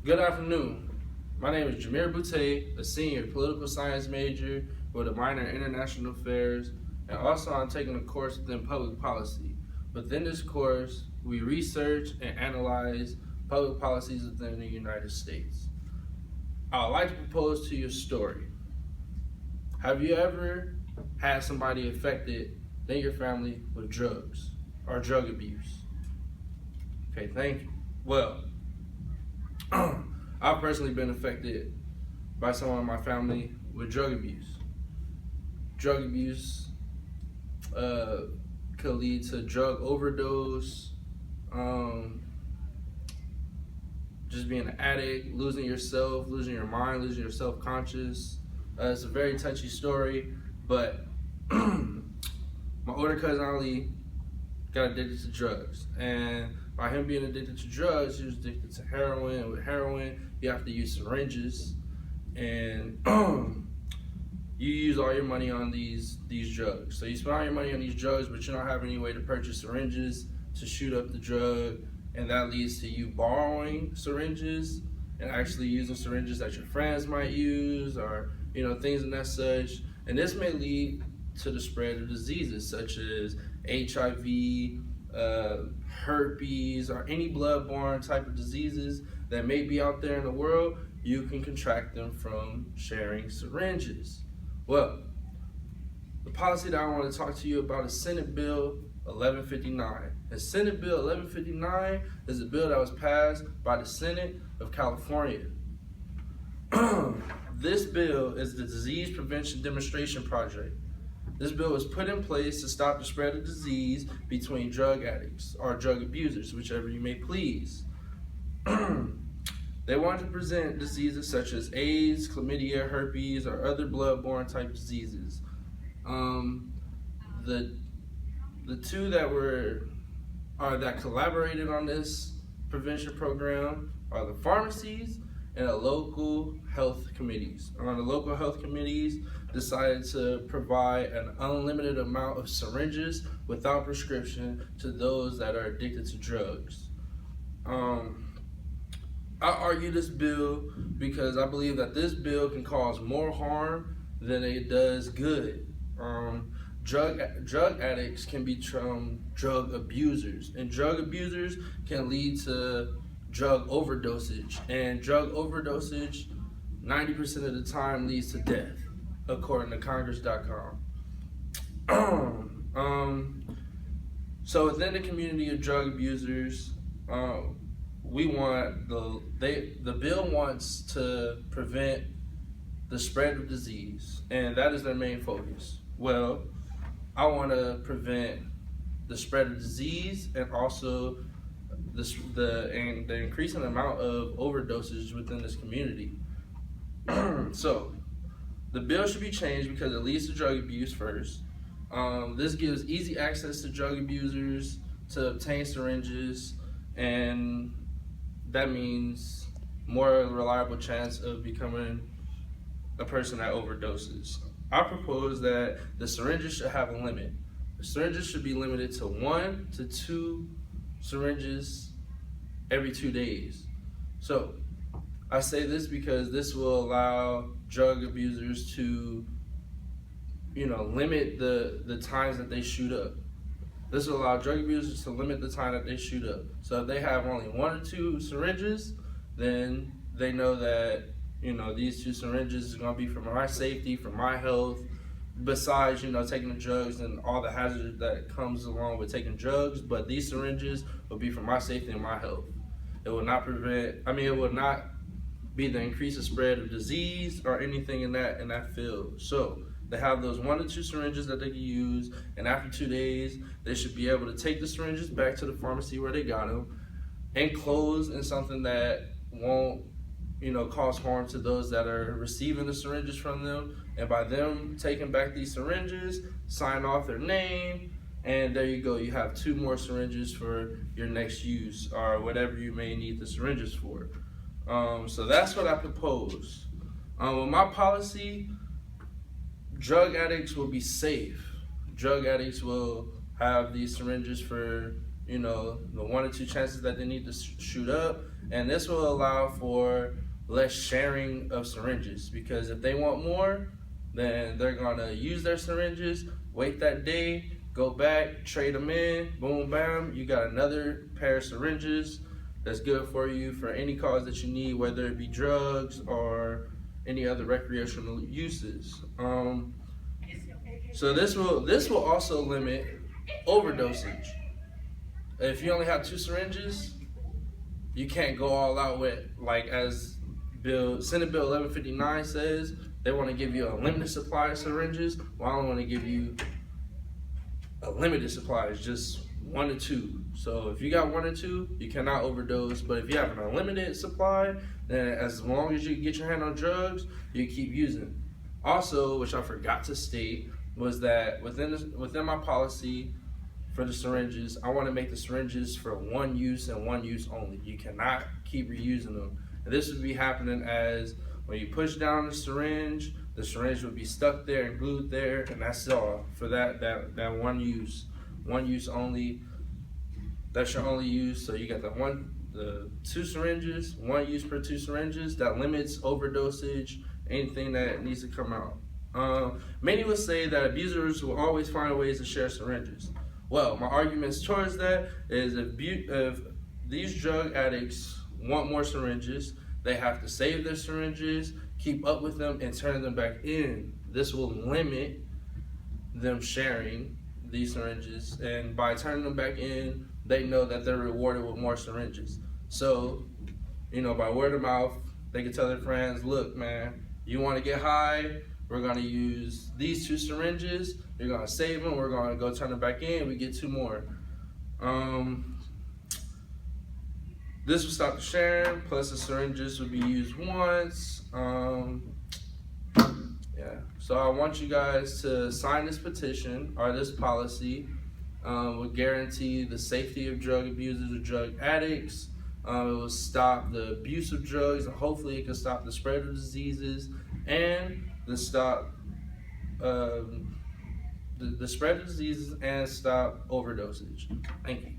Good afternoon. My name is Jameer Boutte, a senior political science major with a minor in international affairs, and also I'm taking a course within public policy. Within this course, we research and analyze public policies within the United States. I would like to propose to you a story. Have you ever had somebody affected in your family with drugs or drug abuse? Okay, thank you. Well, I've personally been affected by someone in my family with drug abuse. Drug abuse could lead to drug overdose, um, just being an addict, losing yourself, losing your mind, losing your self-conscious. It's a very touchy story, but my older cousin Ali got addicted to drugs, and by him being addicted to drugs, he was addicted to heroin. And with heroin, you have to use syringes, and you use all your money on these drugs. So you spend all your money on these drugs, but you don't have any way to purchase syringes to shoot up the drug, and that leads to you borrowing syringes and actually using syringes that your friends might use, or things of that such. And this may lead to the spread of diseases such as HIV, herpes, or any bloodborne type of diseases that may be out there in the world. You can contract them from sharing syringes. Well, the policy that I want to talk to you about is Senate Bill 1159. And Senate Bill 1159 is a bill that was passed by the Senate of California. This bill is the Disease Prevention Demonstration Project. This bill was put in place to stop the spread of disease between drug addicts or drug abusers, whichever you may please. They wanted to prevent diseases such as AIDS, chlamydia, herpes, or other bloodborne type diseases. The two that collaborated on this prevention program are the pharmacies and the local health committees. The local health committees decided to provide an unlimited amount of syringes without prescription to those that are addicted to drugs. I argue this bill because I believe that this bill can cause more harm than it does good. Drug addicts can become drug abusers, and drug abusers can lead to drug overdosage, and drug overdosage 90% of the time leads to death, according to Congress.com. So within the community of drug abusers, the bill wants to prevent the spread of disease, and that is their main focus. Well, I want to prevent the spread of disease and also the increasing amount of overdoses within this community. So the bill should be changed because it leads to drug abuse first. This gives easy access to drug abusers to obtain syringes, and that means more reliable chance of becoming a person that overdoses. I propose that the syringes should have a limit. The syringes should be limited to 1 to 2 syringes every 2 days. So I say this because this will allow drug abusers to limit the times that they shoot up. This will allow drug abusers to limit the time that they shoot up. So if they have only 1 or 2 syringes, then they know that these 2 syringes is going to be for my safety, for my health, besides taking the drugs and all the hazard that comes along with taking drugs. But these syringes will be for my safety and my health. It will not be the increase of spread of disease or anything in that field. So they have those 1 to 2 syringes that they can use, and after 2 days, they should be able to take the syringes back to the pharmacy where they got them, enclosed in something that won't cause harm to those that are receiving the syringes from them. And by them taking back these syringes, sign off their name, and there you go. You have 2 more syringes for your next use or whatever you may need the syringes for. So that's what I propose. With my policy, drug addicts will be safe. Drug addicts will have these syringes for the 1 or 2 chances that they need to shoot up. And this will allow for less sharing of syringes, because if they want more, then they're gonna use their syringes, wait that day, go back, trade them in, boom, bam, you got another pair of syringes that's good for you for any cause that you need, whether it be drugs or any other recreational uses. So this will also limit overdosage. If you only have 2 syringes, you can't go all out with, like as Senate Bill 1159 says, they want to give you a limited supply of syringes. Well, I don't want to give you a limited supply. It's just 1 or 2. So if you got 1 or 2, you cannot overdose. But if you have an unlimited supply, then as long as you get your hand on drugs, you keep using. Also, which I forgot to state, was that within my policy for the syringes, I want to make the syringes for 1 use and 1 use only. You cannot keep reusing them. And this would be happening as when you push down the syringe would be stuck there and glued there, and that's all for that 1 use only. That's your only use. So you got the 2 syringes, 1 use per 2 syringes. That limits overdosage, anything that needs to come out. Many would say that abusers will always find ways to share syringes. Well, my arguments towards that is if these drug addicts want more syringes, they have to save their syringes, keep up with them, and turn them back in. This will limit them sharing these syringes, and by turning them back in, they know that they're rewarded with more syringes. So, by word of mouth, they can tell their friends, look, man, you want to get high, we're going to use these 2 syringes, you're going to save them, we're going to go turn them back in, we get 2 more. This will stop the sharing, plus the syringes will be used once. So I want you guys to sign this petition, or this policy, will guarantee the safety of drug abusers or drug addicts. It will stop the abuse of drugs, and hopefully it can stop the spread of diseases and stop the spread of diseases and stop overdosage. Thank you.